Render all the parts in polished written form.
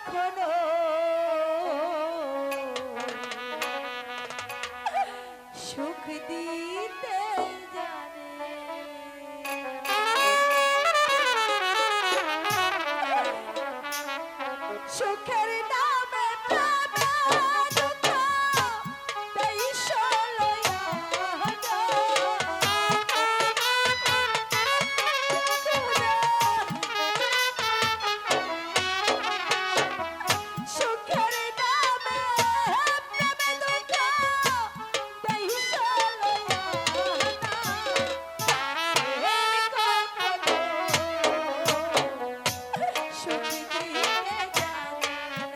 এখনো সুখ দিতে জানে। সুখের নামে প্রেমে দুঃখ দেই সলয়া গো। সুখের নামে প্রেমে দুঃখ দেই সলয়া সুখ দিতে জানে।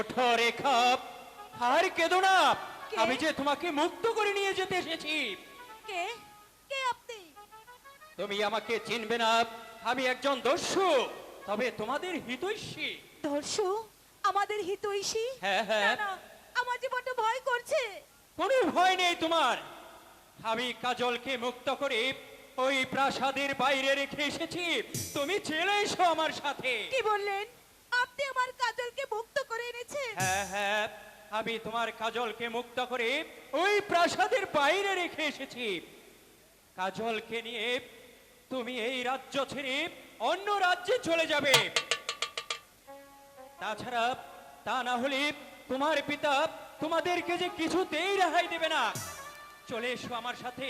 ওঠো রেখা, আর কেঁদো না। কে? আমি যে তোমাকে মুক্ত করে নিয়ে যেতে এসেছি। কে কে আপনি? তুমি আমাকে চিনবে না, আমি একজন দস্যু, তবে তোমাদের হিতৈষী। দর্শু, আমাদের হিতৈষী? হ্যাঁ, হ্যাঁ। না, না, আমার যে বড্ড ভয় করছে। কোনো ভয় নেই তোমার। আমি কাজলকে মুক্ত করে ওই প্রাসাদের বাইরে রেখে এসেছি। তুমি চলে এসো আমার সাথে। কি বললেন? আপনি আমার কাজলকে মুক্ত করে এনেছেন? হ্যাঁ, হ্যাঁ, আমি তোমার কাজলকে মুক্ত করে ওই প্রাসাদের বাইরে রেখে এসেছি। কাজলকে নিয়ে তুমি এই রাজ্য ছেড়ে অন্য রাজ্যে চলে যাবে। তাছাড়া তা না হলে তোমার পিতা তোমাদেরকে যে কিছুতেই রেহাই দেবে না। চলে এসো আমার সাথে,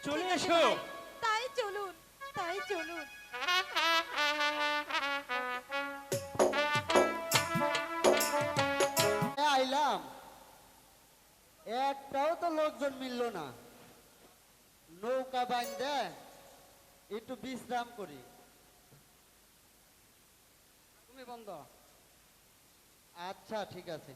চলে ঠিক আছে এসো। ভাই, তাই চলুন, তাই চলুন। আইলাম, একটাও তো লোকজন মিললো না। নৌকা বাইন্ধে একটু বিশ্রাম করি। তুমি বন্ধ। আচ্ছা, ঠিক আছে।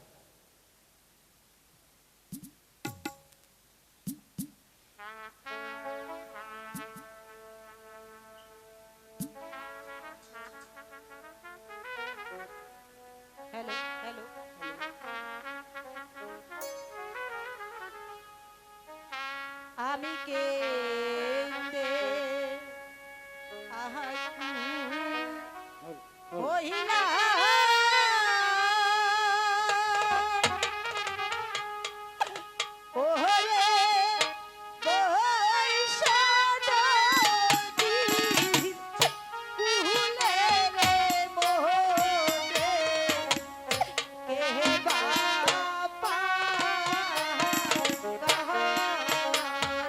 Hello, hello. আমি কে হইলা ওরে বৈশাখ কুলে রে মোরে কে বাপা কাহারে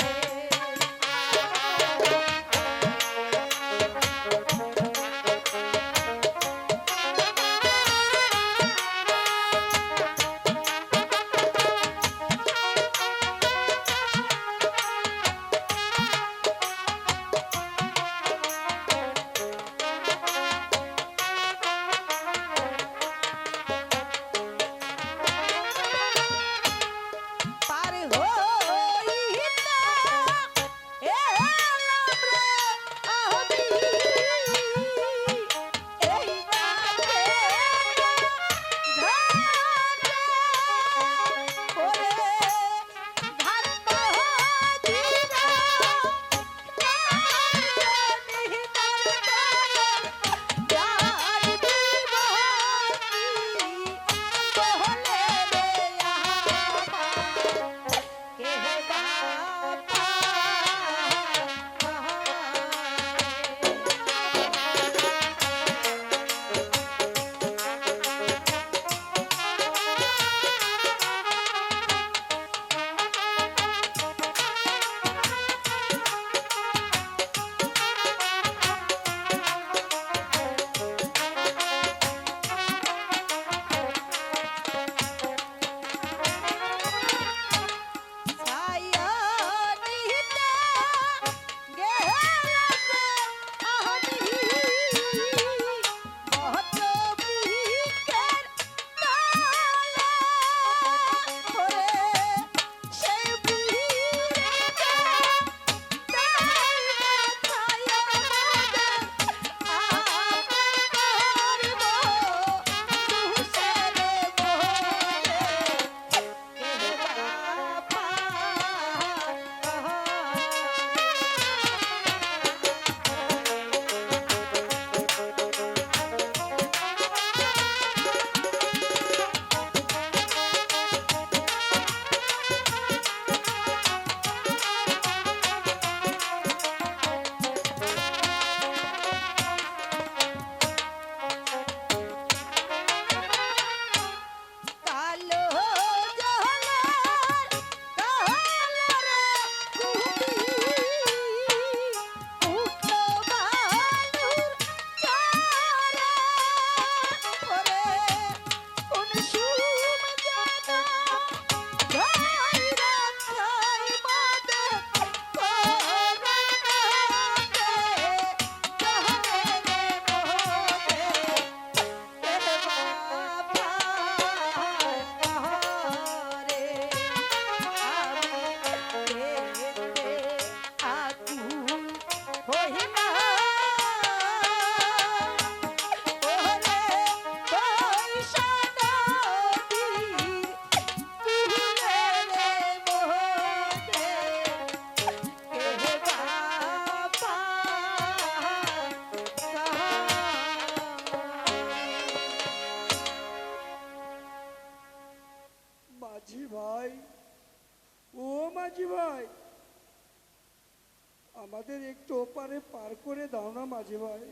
আমাদের একটু ওপারে পার করে দাও না মাঝি ভাই।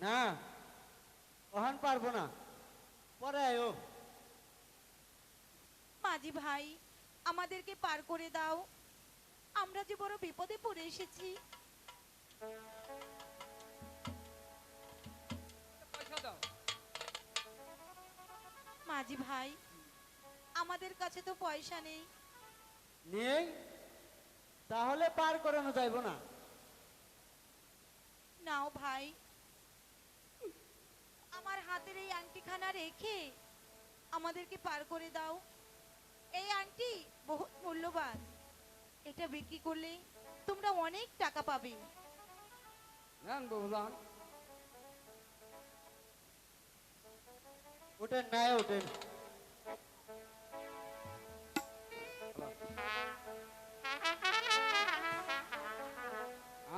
না, ওহান পারবো না, পরে আয়ো। মাঝি ভাই, আমাদেরকে পার করে দাও, আমরা যে বড় বিপদে পড়ে এসেছি। পয়সা দাও। মাঝি ভাই, আমাদের কাছে তো পয়সা নেই। নেই, তাহলে পার করানো যাইব না। নাও ভাই, আমার হাতের এই আংটিখানা রেখে আমাদেরকে পার করে দাও। এই আংটি বহুত মূল্যবান, এটা বিক্রি করলে তোমরা অনেক টাকা পাবে। ওঠেন নাই ওঠেন।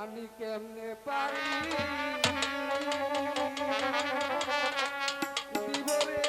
আমি কেমনে পারি দিব রে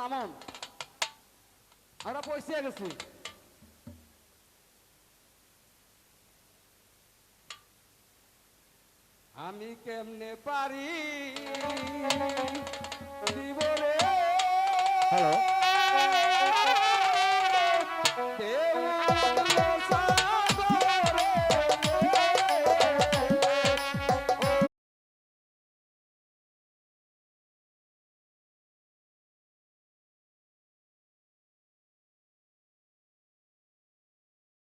আমন আমরা পয়সা গেছি। আমি কেমনে পারি দিব রে হ্যালো